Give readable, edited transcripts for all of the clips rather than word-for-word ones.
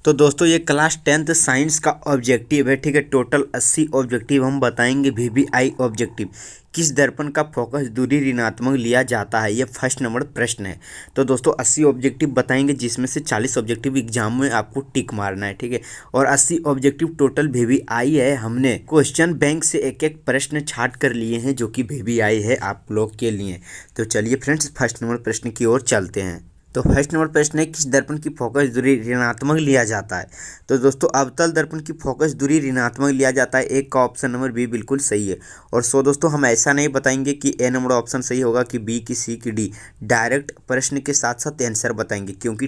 तो दोस्तों ये क्लास 10th साइंस का ऑब्जेक्टिव है, ठीक है। टोटल 80 ऑब्जेक्टिव हम बताएंगे। वीवीआई ऑब्जेक्टिव, किस दर्पण का फोकस दूरी ऋणात्मक लिया जाता है, ये फर्स्ट नंबर प्रश्न है। तो दोस्तों 80 ऑब्जेक्टिव बताएंगे, जिसमें से 40 ऑब्जेक्टिव एग्जाम में आपको टिक मारना है, ठीक है। और 80 ऑब्जेक्टिव टोटल वीवीआई है। हमने क्वेश्चन बैंक से एक एक प्रश्न छाट कर लिए हैं, जो कि वीवीआई है आप लोग के लिए। तो चलिए फ्रेंड्स, फर्स्ट नंबर प्रश्न की ओर चलते हैं। तो फर्स्ट नंबर प्रश्न है, किस दर्पण की फोकस दूरी ऋणात्मक लिया जाता है। तो दोस्तों अवतल दर्पण की फोकस दूरी ऋणात्मक लिया जाता है। एक का ऑप्शन नंबर बी बिल्कुल सही है। और दोस्तों हम ऐसा नहीं बताएंगे कि ए नंबर ऑप्शन सही होगा कि बी की सी की डी। डायरेक्ट प्रश्न के साथ साथ आंसर बताएंगे, क्योंकि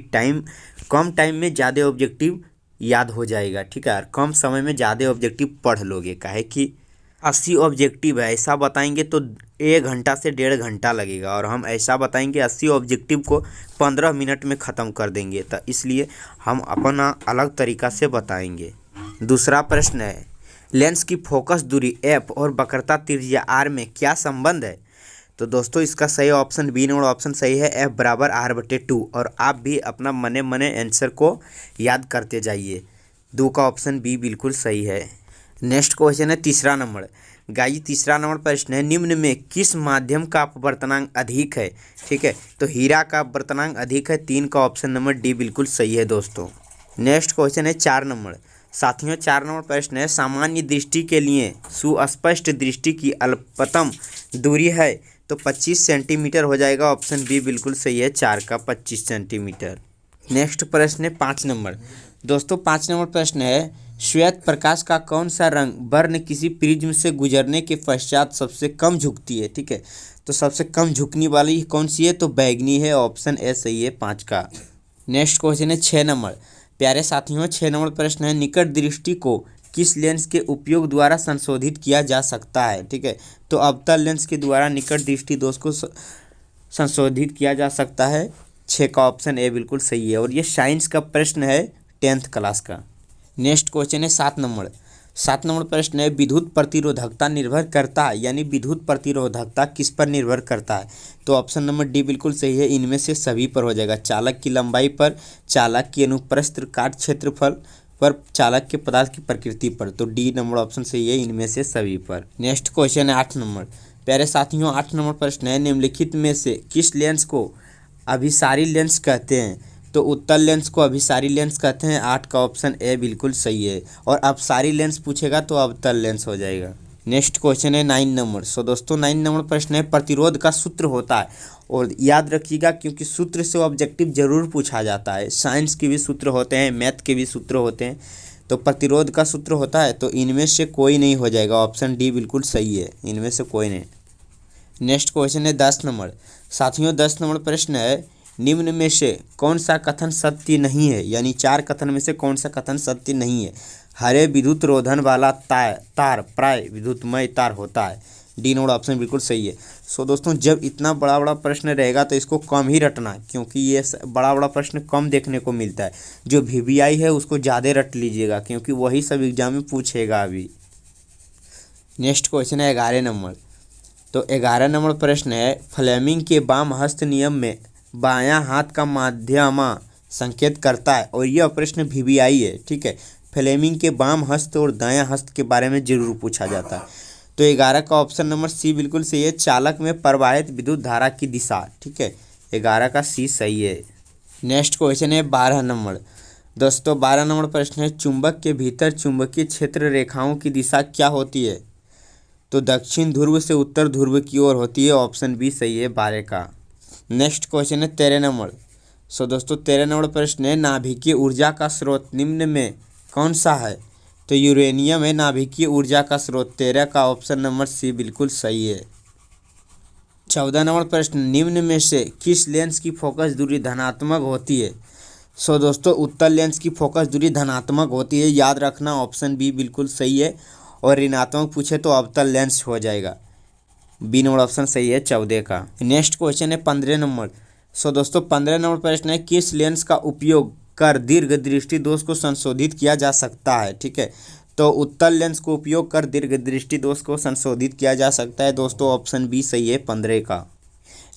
कम टाइम में ज़्यादा ऑब्जेक्टिव याद हो जाएगा, ठीक है। और कम समय में ज़्यादा ऑब्जेक्टिव पढ़ लोगे, काहे कि 80 ऑब्जेक्टिव है। ऐसा बताएंगे तो 1 घंटा से 1.5 घंटा लगेगा, और हम ऐसा बताएंगे 80 ऑब्जेक्टिव को 15 मिनट में ख़त्म कर देंगे। तो इसलिए हम अपना अलग तरीका से बताएंगे। दूसरा प्रश्न है, लेंस की फोकस दूरी एफ और वक्रता त्रिज्या आर में क्या संबंध है। तो दोस्तों इसका सही ऑप्शन बी नंबर ऑप्शन सही है, एफ बराबर r/2। और आप भी अपना मने मने आंसर को याद करते जाइए। 2 का ऑप्शन बी बिल्कुल सही है। नेक्स्ट क्वेश्चन है तीसरा नंबर। गाइस तीसरा नंबर प्रश्न है, निम्न में किस माध्यम का अपवर्तनांक अधिक है, ठीक है। तो हीरा का अपवर्तनांक अधिक है। 3 का ऑप्शन नंबर डी बिल्कुल सही है दोस्तों। नेक्स्ट क्वेश्चन है 4 नंबर। साथियों 4 नंबर प्रश्न है, सामान्य दृष्टि के लिए सुस्पष्ट दृष्टि की अल्पतम दूरी है तो 25 सेंटीमीटर हो जाएगा। ऑप्शन बी बिल्कुल सही है, 4 का 25 सेंटीमीटर। नेक्स्ट प्रश्न है 5 नंबर। दोस्तों 5 नंबर प्रश्न है, श्वेत प्रकाश का कौन सा रंग वर्ण किसी प्रिज्म से गुजरने के पश्चात सबसे कम झुकती है, ठीक है। तो सबसे कम झुकने वाली कौन सी है, तो बैगनी है। ऑप्शन ए सही है, 5 का। नेक्स्ट क्वेश्चन है 6 नंबर। प्यारे साथियों 6 नंबर प्रश्न है, निकट दृष्टि को किस लेंस के उपयोग द्वारा संशोधित किया जा सकता है, ठीक है। तो अवतल लेंस के द्वारा निकट दृष्टि दोष को संशोधित किया जा सकता है। 6 का ऑप्शन ए बिल्कुल सही है। और ये साइंस का प्रश्न है 10th क्लास का। नेक्स्ट क्वेश्चन है 7 नंबर। 7 नंबर प्रश्न है, विद्युत प्रतिरोधकता निर्भर करता है, यानी विद्युत प्रतिरोधकता किस पर निर्भर करता है। तो ऑप्शन नंबर डी बिल्कुल सही है, इनमें से सभी पर हो जाएगा। चालक की लंबाई पर, चालक की अनुप्रस्थ काट क्षेत्रफल पर, चालक के पदार्थ की प्रकृति पर। तो डी नंबर ऑप्शन सही है, इनमें से सभी पर। नेक्स्ट क्वेश्चन है 8 नंबर। प्यारे साथियों 8 नंबर प्रश्न है, निम्नलिखित में से किस लेंस को अभिसारी लेंस कहते हैं। तो उत्तल लेंस को अभिसारी लेंस कहते हैं। 8 का ऑप्शन ए बिल्कुल सही है। और अपसारी लेंस पूछेगा तो अवतल लेंस हो जाएगा। नेक्स्ट क्वेश्चन है 9 नंबर। दोस्तों 9 नंबर प्रश्न है, प्रतिरोध का सूत्र होता है। और याद रखिएगा, क्योंकि सूत्र से ऑब्जेक्टिव जरूर पूछा जाता है। साइंस के भी सूत्र होते हैं, मैथ के भी सूत्र होते हैं। तो प्रतिरोध का सूत्र होता है, तो इनमें से कोई नहीं हो जाएगा। ऑप्शन डी बिल्कुल सही है, इनमें से कोई नहीं। नेक्स्ट क्वेश्चन है 10 नंबर। साथियों 10 नंबर प्रश्न है, निम्न में से कौन सा कथन सत्य नहीं है, यानी 4 कथन में से कौन सा कथन सत्य नहीं है। हरे विद्युत रोधन वाला तार प्राय विद्युतमय तार होता है। डी नंबर ऑप्शन बिल्कुल सही है। दोस्तों जब इतना बड़ा बड़ा प्रश्न रहेगा तो इसको कम ही रटना, क्योंकि ये बड़ा बड़ा प्रश्न कम देखने को मिलता है। जो वीवीआई है उसको ज़्यादा रट लीजिएगा, क्योंकि वही सब एग्जाम में पूछेगा अभी। नेक्स्ट क्वेश्चन है 11 नंबर। तो 11 नंबर प्रश्न है, फ्लेमिंग के वाम हस्त नियम में बायां हाथ का माध्यमा संकेत करता है। और यह प्रश्न वीवीआई है, ठीक है। फ्लेमिंग के वाम हस्त और दायां हस्त के बारे में जरूर पूछा जाता है। तो 11 का ऑप्शन नंबर सी बिल्कुल सही है, चालक में प्रवाहित विद्युत धारा की दिशा, ठीक है। 11 का सी सही है। नेक्स्ट क्वेश्चन है 12 नंबर। दोस्तों 12 नंबर प्रश्न है, चुंबक के भीतर चुंबकीय क्षेत्र रेखाओं की दिशा क्या होती है। तो दक्षिण ध्रुव से उत्तर ध्रुव की ओर होती है। ऑप्शन बी सही है, 12 का। नेक्स्ट क्वेश्चन है 13 नंबर। दोस्तों 13 नंबर प्रश्न है, नाभिकीय ऊर्जा का स्रोत निम्न में कौन सा है। तो यूरेनियम है नाभिकीय ऊर्जा का स्रोत। 13 का ऑप्शन नंबर सी बिल्कुल सही है। 14 नंबर प्रश्न, निम्न में से किस लेंस की फोकस दूरी धनात्मक होती है। दोस्तों उत्तल लेंस की फोकस दूरी धनात्मक होती है, याद रखना। ऑप्शन बी बिल्कुल सही है। और ऋणात्मक पूछे तो अवतल लेंस हो जाएगा। बी नंबर ऑप्शन सही है, 14 का। नेक्स्ट क्वेश्चन है 15 नंबर। दोस्तों 15 नंबर प्रश्न है, किस लेंस का उपयोग कर दीर्घ दृष्टि दोष को संशोधित किया जा सकता है, ठीक है। तो उत्तल लेंस को उपयोग कर दीर्घ दृष्टि दोष को संशोधित किया जा सकता है। दोस्तों ऑप्शन बी सही है, 15 का।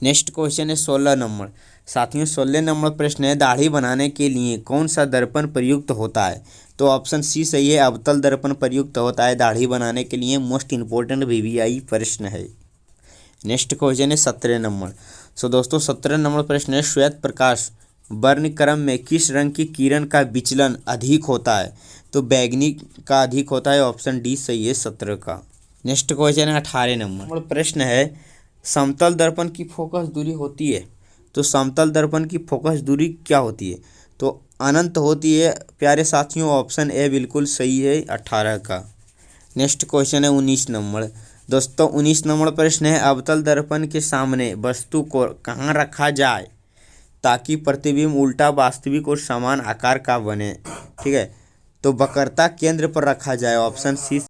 नेक्स्ट क्वेश्चन है 16 नंबर। साथियों 16 नंबर प्रश्न है, दाढ़ी बनाने के लिए कौन सा दर्पण प्रयुक्त होता है? तो ऑप्शन सी सही है, अवतल दर्पण प्रयुक्त होता है दाढ़ी बनाने के लिए। मोस्ट इंपॉर्टेंट वीवीआई प्रश्न है। नेक्स्ट क्वेश्चन है 17 नंबर। सो दोस्तों 17 नंबर प्रश्न है, श्वेत प्रकाश वर्णक्रम में किस रंग की किरण का विचलन अधिक होता है? तो बैगनी का अधिक होता है। ऑप्शन डी सही है 17 का। नेक्स्ट क्वेश्चन है 18 नंबर प्रश्न है, समतल दर्पण की फोकस दूरी होती है। तो समतल दर्पण की फोकस दूरी क्या होती है? तो अनंत होती है प्यारे साथियों। ऑप्शन ए बिल्कुल सही है 18 का। नेक्स्ट क्वेश्चन है 19 नंबर। दोस्तों 19 नंबर प्रश्न है, अवतल दर्पण के सामने वस्तु को कहाँ रखा जाए ताकि प्रतिबिंब उल्टा वास्तविक और समान आकार का बने? ठीक है, तो वक्रता केंद्र पर रखा जाए। Option C